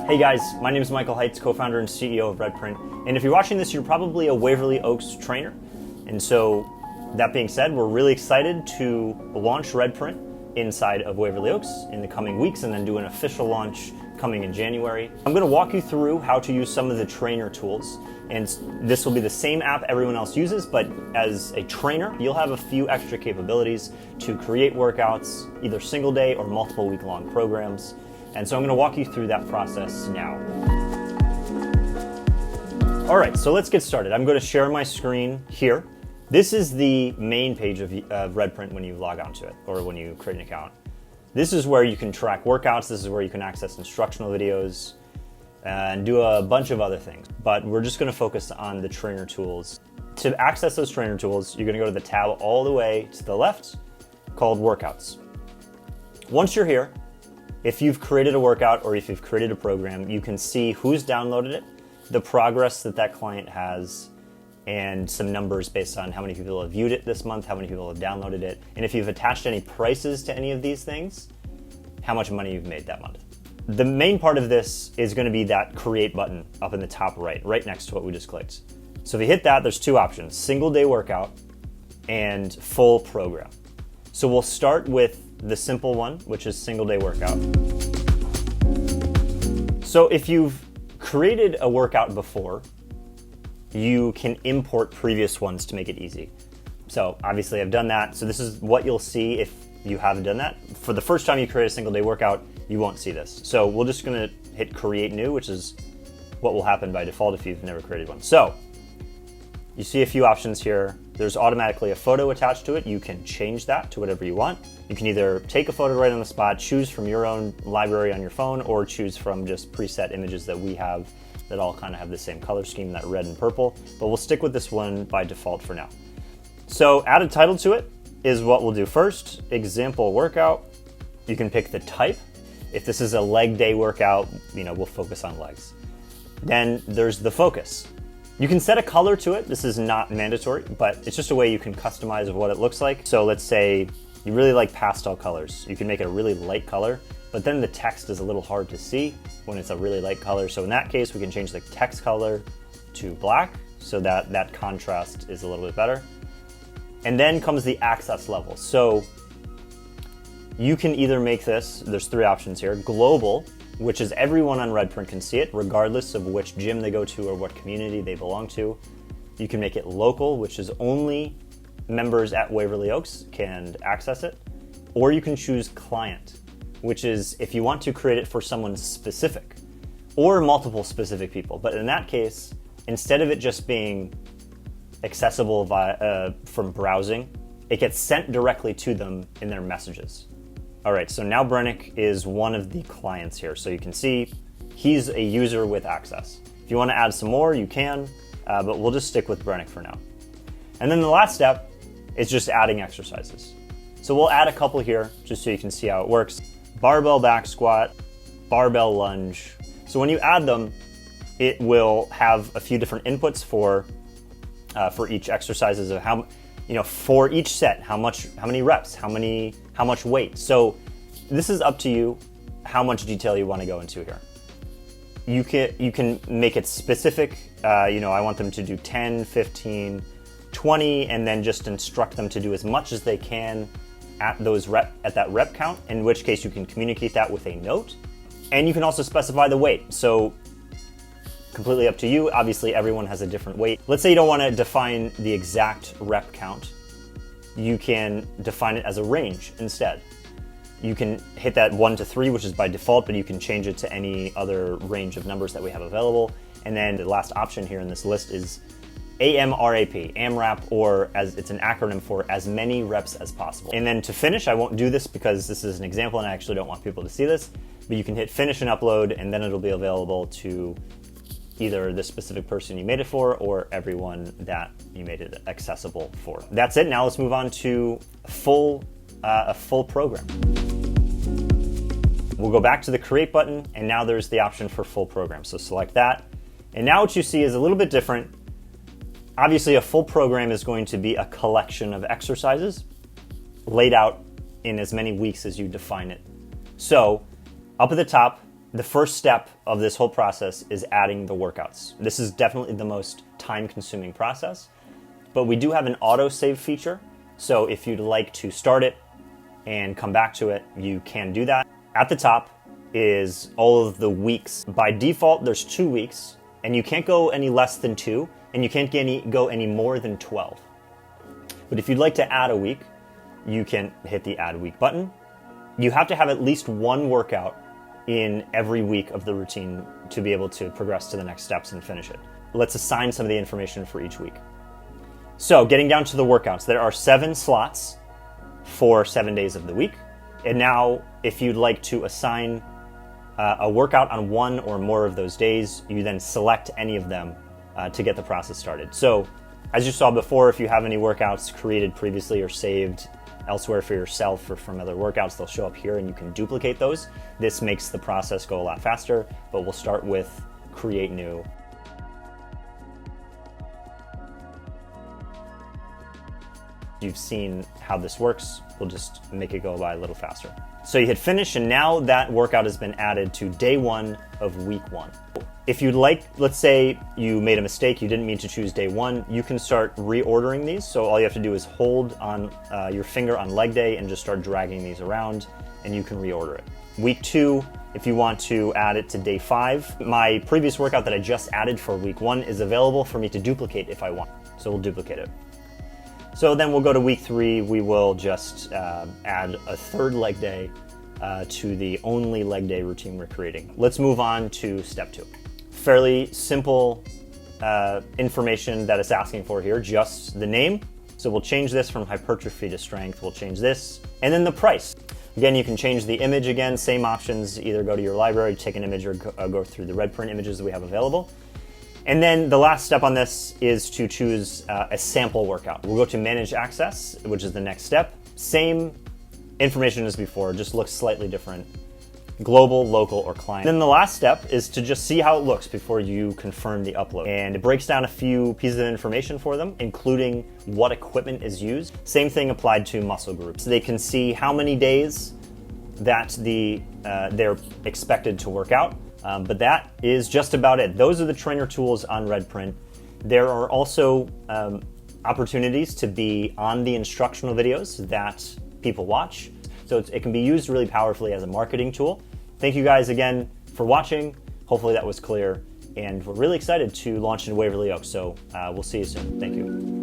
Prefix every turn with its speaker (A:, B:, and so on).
A: Hey guys, my name is Michael Heitz, co-founder and CEO of Redprint. And if you're watching this, you're probably a Waverley Oaks trainer. And so that being said, we're really excited to launch Redprint inside of Waverley Oaks in the coming weeks and then do an official launch coming in January. I'm going to walk you through how to use some of the trainer tools. And this will be the same app everyone else uses, but as a trainer, you'll have a few extra capabilities to create workouts, either single day or multiple week-long programs. And so I'm going to walk you through that process now. All right, so let's get started. I'm going to share my screen here. This is the main page of Redprint when you log onto it or when you create an account. This is where you can track workouts. This is where you can access instructional videos and do a bunch of other things. But we're just going to focus on the trainer tools. To access those trainer tools, you're going to go to the tab all the way to the left called Workouts. Once you're here, if you've created a workout or if you've created a program, you can see who's downloaded it, the progress that that client has, and some numbers based on how many people have viewed it this month, how many people have downloaded it, and if you've attached any prices to any of these things, how much money you've made that month. The main part of this is going to be that create button up in the top right next to what we just clicked. So if you hit that, there's two options, single day workout and full program. So we'll start with the simple one, which is single day workout. So if you've created a workout before, you can import previous ones to make it easy. So obviously I've done that. So this is what you'll see if you haven't done that. For the first time you create a single day workout, you won't see this. So we're just gonna hit create new, which is what will happen by default if you've never created one. So you see a few options here. There's automatically a photo attached to it. You can change that to whatever you want. You can either take a photo right on the spot, choose from your own library on your phone, or choose from just preset images that we have that all kind of have the same color scheme, that red and purple, but we'll stick with this one by default for now. So add a title to it is what we'll do first. Example workout. You can pick the type. If this is a leg day workout, we'll focus on legs. Then there's the focus. You can set a color to it. This is not mandatory, but it's just a way you can customize what it looks like. So let's say you really like pastel colors. You can make it a really light color, but then the text is a little hard to see when it's a really light color. So in that case, we can change the text color to black so that that contrast is a little bit better. And then comes the access level. So you can either make this, there's three options here, global, which is everyone on Redprint can see it, regardless of which gym they go to or what community they belong to. You can make it local, which is only members at Waverley Oaks can access it. Or you can choose client, which is if you want to create it for someone specific or multiple specific people. But in that case, instead of it just being accessible from browsing, it gets sent directly to them in their messages. All right, so now Brennick is one of the clients here. So you can see he's a user with access. If you want to add some more, you can, but we'll just stick with Brennick for now. And then the last step is just adding exercises. So we'll add a couple here just so you can see how it works. Barbell back squat, barbell lunge. So when you add them, it will have a few different inputs for each exercises of how, for each set, how many reps, how much weight. So this is up to you how much detail you want to go into here. You can make it specific. I want them to do 10, 15, 20, and then just instruct them to do as much as they can at that rep count, in which case you can communicate that with a note. And you can also specify the weight. So completely up to you. Obviously, everyone has a different weight. Let's say you don't want to define the exact rep count. You can define it as a range instead. You can hit that 1 to 3, which is by default, but you can change it to any other range of numbers that we have available. And then the last option here in this list is AMRAP, AMRAP, or as it's an acronym for as many reps as possible. And then to finish, I won't do this because this is an example and I actually don't want people to see this, but you can hit finish and upload, and then it'll be available to either the specific person you made it for or everyone that you made it accessible for. That's it. Now let's move on to a full program. We'll go back to the create button, and now there's the option for full program. So select that. And now what you see is a little bit different. Obviously, a full program is going to be a collection of exercises laid out in as many weeks as you define it. So up at the top, The first step of this whole process is adding the workouts. This is definitely the most time-consuming process, but we do have an auto-save feature. So if you'd like to start it and come back to it, you can do that. At the top is all of the weeks. By default, there's 2 weeks, and you can't go any less than 2, and you can't go any more than 12. But if you'd like to add a week, you can hit the Add Week button. You have to have at least one workout in every week of the routine to be able to progress to the next steps and finish it. Let's assign some of the information for each week. So getting down to the workouts, there are 7 slots for 7 days of the week. And now if you'd like to assign a workout on one or more of those days, you then select any of them to get the process started. So as you saw before, if you have any workouts created previously or saved elsewhere for yourself or from other workouts, they'll show up here and you can duplicate those. This makes the process go a lot faster, but we'll start with create new. You've seen how this works. We'll just make it go by a little faster. So you hit finish, and now that workout has been added to day 1 of week 1. If you'd like, let's say you made a mistake, you didn't mean to choose day 1, you can start reordering these. So all you have to do is hold on your finger on leg day and just start dragging these around, and you can reorder it. Week 2, if you want to add it to day 5, my previous workout that I just added for week 1 is available for me to duplicate if I want. So we'll duplicate it. So then we'll go to week 3, we will just add a 3rd leg day to the only leg day routine we're creating. Let's move on to step 2. Fairly simple information that it's asking for here, just the name. So we'll change this from hypertrophy to strength, we'll change this, and then the price. Again, you can change the image again, same options, either go to your library, take an image, or go through the Redprint images that we have available. And then the last step on this is to choose a sample workout. We'll go to Manage Access, which is the next step. Same information as before, just looks slightly different. Global, local, or client. Then the last step is to just see how it looks before you confirm the upload. And it breaks down a few pieces of information for them, including what equipment is used. Same thing applied to muscle groups. They can see how many days that they're expected to work out. But that is just about it. Those are the trainer tools on Redprint. There are also opportunities to be on the instructional videos that people watch. So it can be used really powerfully as a marketing tool. Thank you guys again for watching. Hopefully that was clear. And we're really excited to launch in Waverley Oaks. So we'll see you soon. Thank you.